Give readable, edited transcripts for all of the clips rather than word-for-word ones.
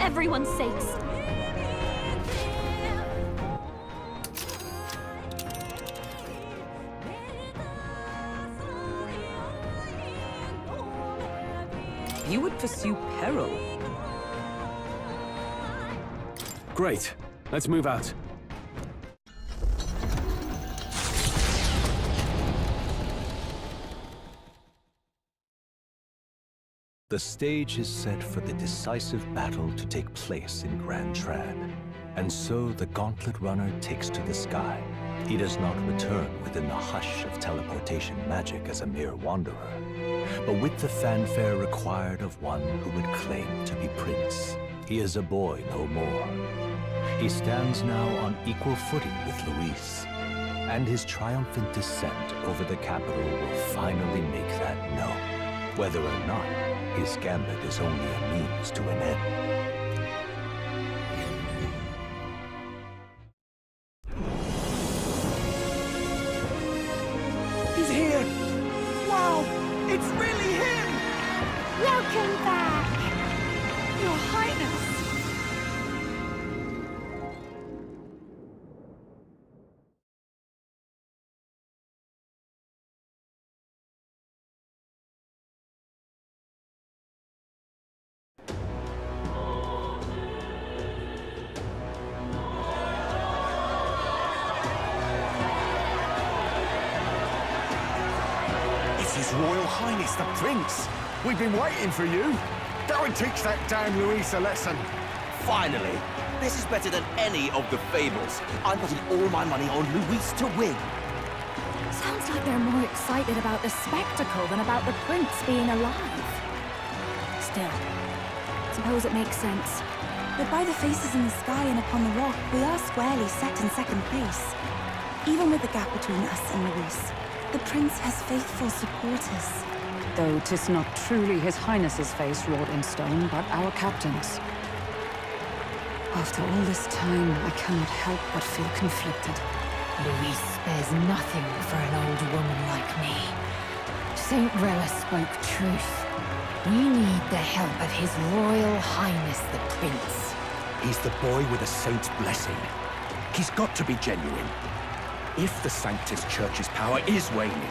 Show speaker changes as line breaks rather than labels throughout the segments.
everyone's sakes.
You would pursue peril.
Great. Let's move out.
The stage is set for the decisive battle to take place in Grand Trad. And so the Gauntlet Runner takes to the sky. He does not return within the hush of teleportation magic as a mere wanderer, but with the fanfare required of one who would claim to be Prince. He is a boy no more. He stands now on equal footing with Louis, and his triumphant descent over the capital will finally make that known, whether or not his gambit is only a means to an end.
He's here! Wow! It's really him!
Welcome back!
Your Highness!
His Royal Highness the Prince! We've been waiting for you! Go and teach that damn Louis a lesson!
Finally! This is better than any of the fables. I'm putting all my money on Louis to win.
Sounds like they're more excited about the spectacle than about the prince being alive. Still, suppose it makes sense.
But by the faces in the sky and upon the rock, we are squarely set in second place. Even with the gap between us and Louis, the prince has faithful supporters.
Though 'tis not truly His Highness's face wrought in stone, but our captain's. After all this time, I cannot help but feel conflicted.
Louis spares nothing for an old woman like me. Saint Rella spoke truth. We need the help of His Royal Highness the Prince.
He's the boy with a saint's blessing. He's got to be genuine. If the Sanctus Church's power is waning,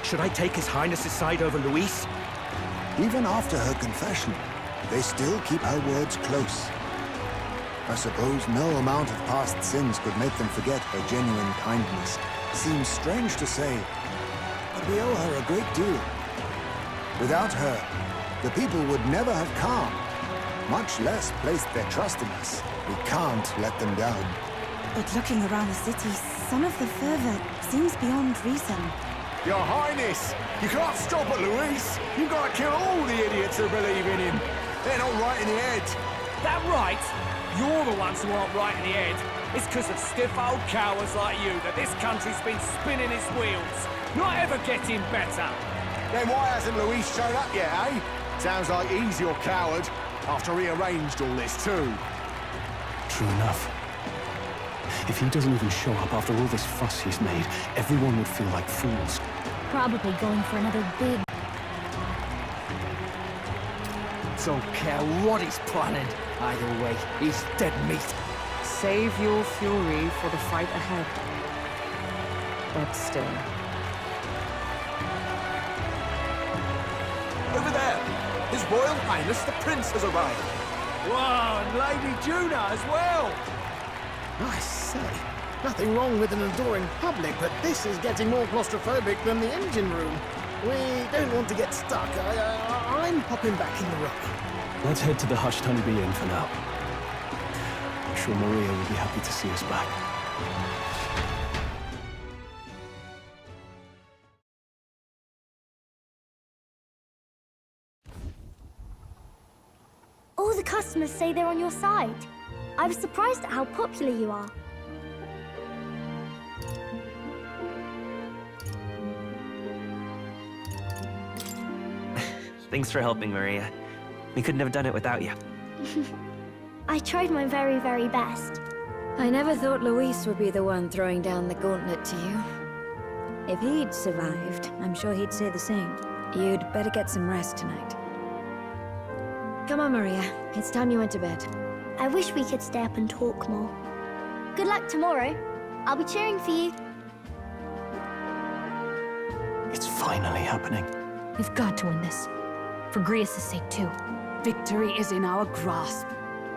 should I take His Highness's side over Louis?
Even after her confession, they still keep her words close. I suppose no amount of past sins could make them forget her genuine kindness. Seems strange to say, but we owe her a great deal. Without her, the people would never have come, much less placed their trust in us. We can't let them down.
But looking around the city, some of the fervor seems beyond reason.
Your Highness, you can't stop at Louis. You've got to kill all the idiots who believe in him. They're not right in the head.
That right? You're the ones who aren't right in the head. It's because of stiff old cowards like you that this country's been spinning its wheels. Not ever getting better.
Then why hasn't Louis shown up yet, eh? Sounds like he's your coward, after he arranged all this too.
True enough. If he doesn't even show up after all this fuss he's made, everyone would feel like fools.
Probably going for another big...
Don't care what he's planning. Either way, he's dead meat.
Save your fury for the fight ahead. But still.
Over there! His Royal Highness the Prince has arrived.
Whoa, and Lady Juna as well!
I say, nothing wrong with an adoring public, but this is getting more claustrophobic than the engine room. We don't want to get stuck. I'm popping back in the room.
Let's head to the Hushed Honeybee Inn for now. I'm sure Maria will be happy to see us back.
All the customers say they're on your side. I was surprised at how popular you are.
Thanks for helping, Maria. We couldn't have done it without you.
I tried my very, very best.
I never thought Louis would be the one throwing down the gauntlet to you. If he'd survived, I'm sure he'd say the same. You'd better get some rest tonight. Come on, Maria. It's time you went to bed.
I wish we could stay up and talk more. Good luck tomorrow. I'll be cheering for you.
It's finally happening.
We've got to win this. For Grius' sake, too.
Victory is in our grasp.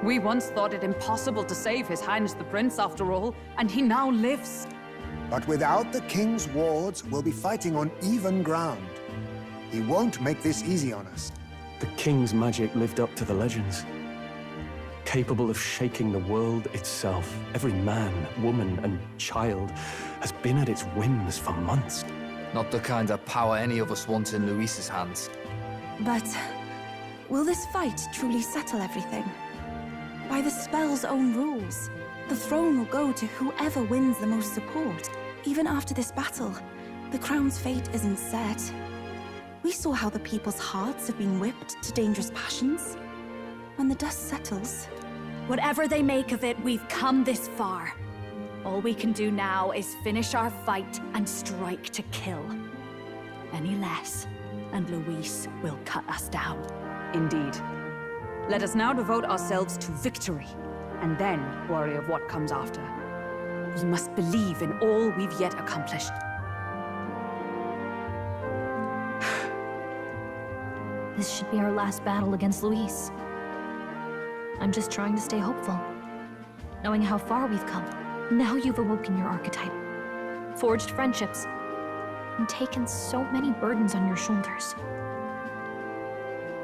We once thought it impossible to save His Highness the Prince, after all, and he now lives.
But without the king's wards, we'll be fighting on even ground. He won't make this easy on us.
The king's magic lived up to the legends. Capable of shaking the world itself. Every man, woman, and child has been at its whims for months.
Not the kind of power any of us want in Luis's hands.
But will this fight truly settle everything? By the spell's own rules, the throne will go to whoever wins the most support. Even after this battle, the crown's fate isn't set. We saw how the people's hearts have been whipped to dangerous passions. When the dust settles...
Whatever they make of it, we've come this far. All we can do now is finish our fight and strike to kill. Any less, and Luis will cut us down.
Indeed. Let us now devote ourselves to victory, and then worry of what comes after. We must believe in all we've yet accomplished.
This should be our last battle against Luis. I'm just trying to stay hopeful, knowing how far we've come. Now you've awoken your archetype, forged friendships, and taken so many burdens on your shoulders.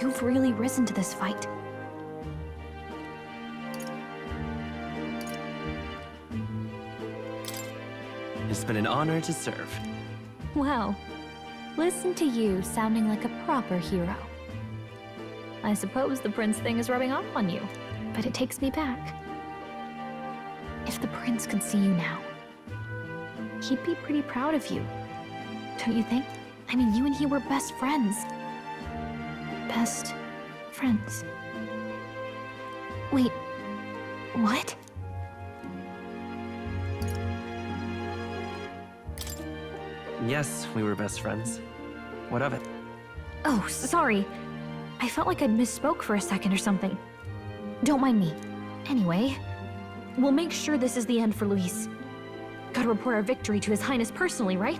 You've really risen to this fight.
It's been an honor to serve.
Wow. Listen to you sounding like a proper hero. I suppose the prince thing is rubbing off on you, but it takes me back. If the prince could see you now, he'd be pretty proud of you. Don't you think? I mean, you and he were best friends. Best friends. Wait, what?
Yes, we were best friends. What of it?
Oh, sorry. I felt like I'd misspoke for a second or something. Don't mind me. Anyway, we'll make sure this is the end for Luis. Gotta report our victory to His Highness personally, right?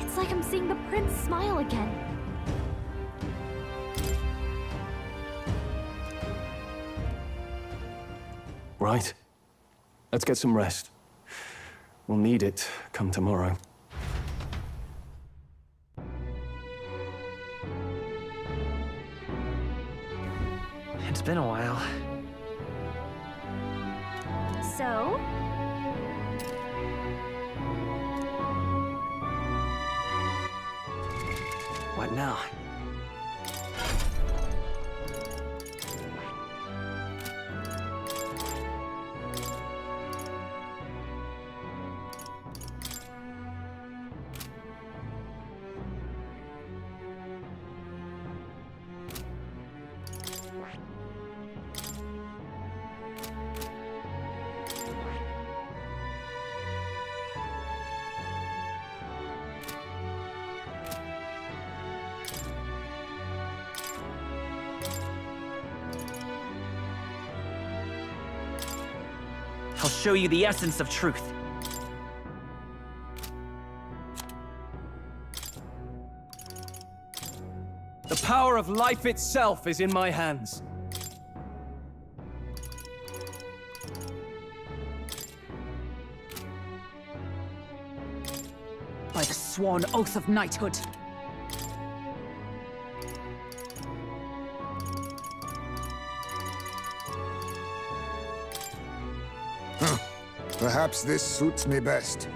It's like I'm seeing the prince smile again.
Right. Let's get some rest. We'll need it come tomorrow.
It's been a while.
So?
What now? I'll show you the essence of truth.
The power of life itself is in my hands.
By the sworn oath of knighthood.
Perhaps this suits me best.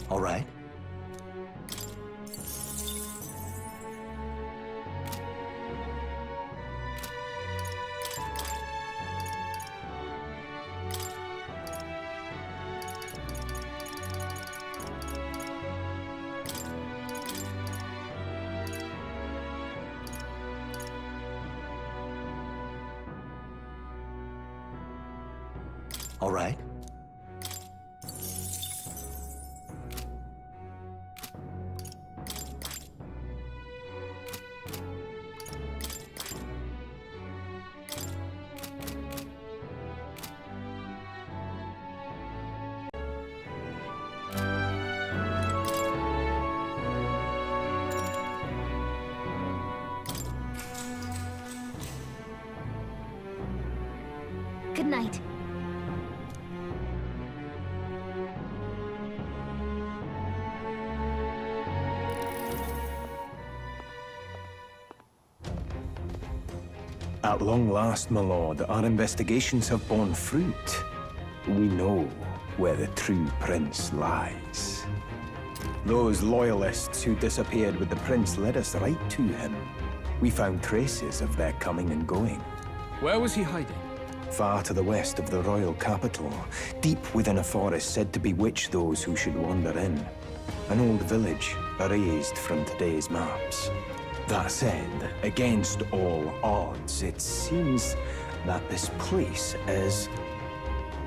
All right. All right.
Good night.
At long last, my lord, our investigations have borne fruit. We know where the true prince lies. Those loyalists who disappeared with the prince led us right to him. We found traces of their coming and going.
Where was he hiding?
Far to the west of the royal capital, deep within a forest said to bewitch those who should wander in. An old village, erased from today's maps. That said, against all odds, it seems that this place is...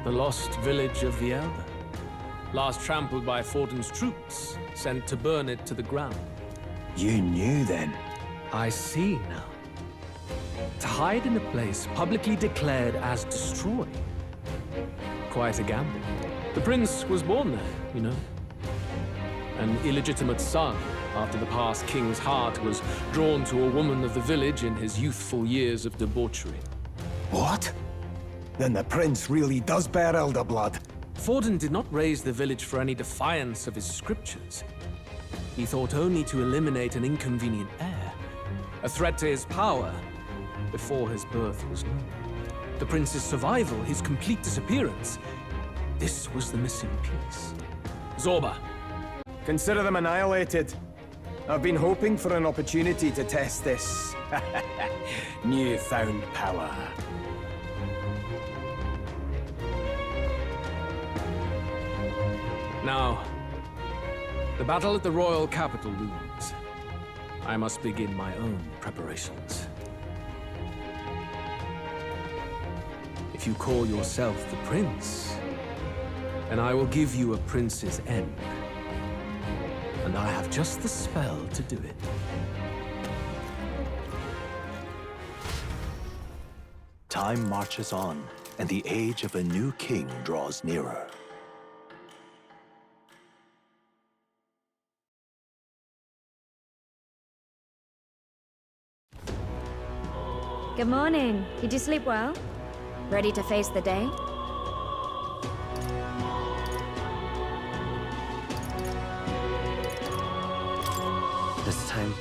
The lost village of the Elder. Last trampled by Fortin's troops, sent to burn it to the ground.
You knew then?
I see now. To hide in a place publicly declared as destroyed. Quite a gamble. The prince was born there, you know. An illegitimate son, after the past king's heart was drawn to a woman of the village in his youthful years of debauchery.
What? Then the prince really does bear elder blood.
Fortin did not raise the village for any defiance of his scriptures. He thought only to eliminate an inconvenient heir, a threat to his power, before his birth was known. The prince's survival, his complete disappearance, this was the missing piece. Zorba.
Consider them annihilated. I've been hoping for an opportunity to test this newfound power.
Now, the battle at the royal capital looms. I must begin my own preparations. If you call yourself the prince, then I will give you a prince's end. And I have just the spell to do it.
Time marches on, and the age of a new king draws nearer.
Good morning. Did you sleep well? Ready to face the day?
This time,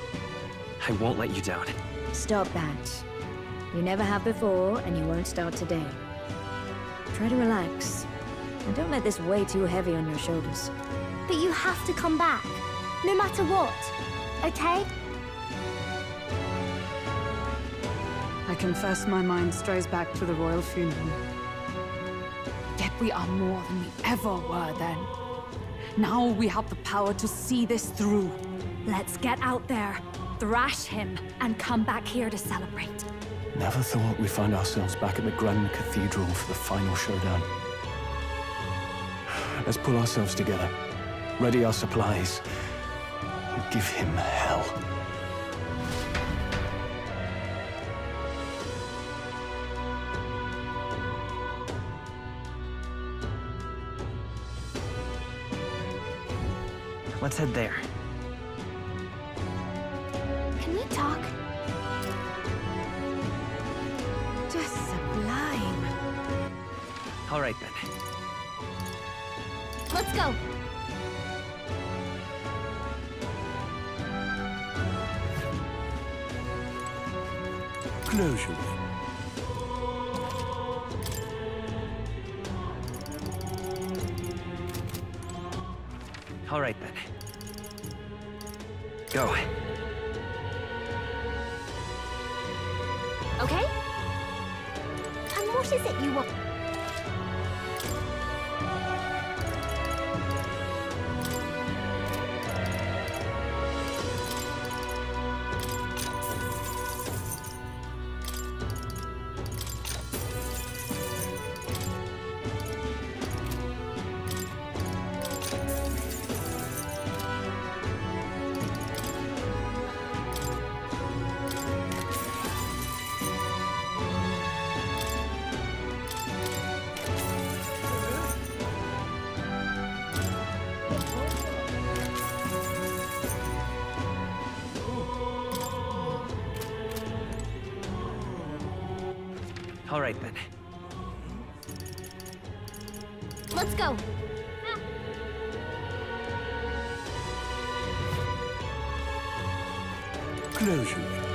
I won't let you down.
Stop that. You never have before, and you won't start today. Try to relax. And don't let this weigh too heavy on your shoulders.
But you have to come back, no matter what, okay?
I confess my mind strays back to the royal funeral. Yet we are more than we ever were then. Now we have the power to see this through.
Let's get out there, thrash him, and come back here to celebrate.
Never thought we'd find ourselves back at the Grand Cathedral for the final showdown. Let's pull ourselves together, ready our supplies, and give him hell.
Let's head there.
Can we talk?
Just sublime.
All right, then.
Let's go.
Closure.
All right then. Go.
Okay? And what is it you want?
All right then.
Let's go.
Closure.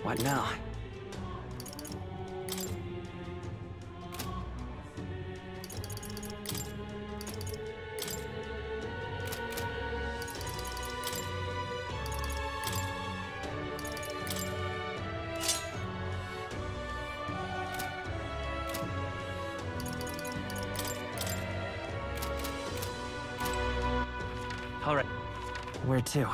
What now? All right. Where to?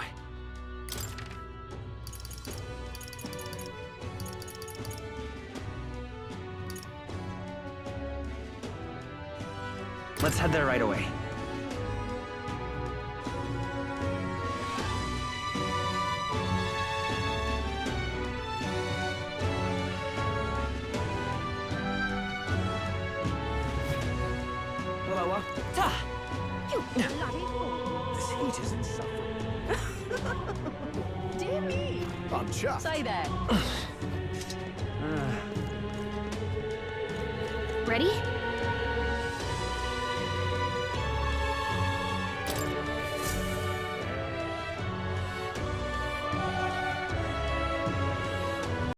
Let's head there right away.
Hello,
You bloody fool.
This heat is insufferable.
Dear me.
I'm chuffed.
Say that. Ready?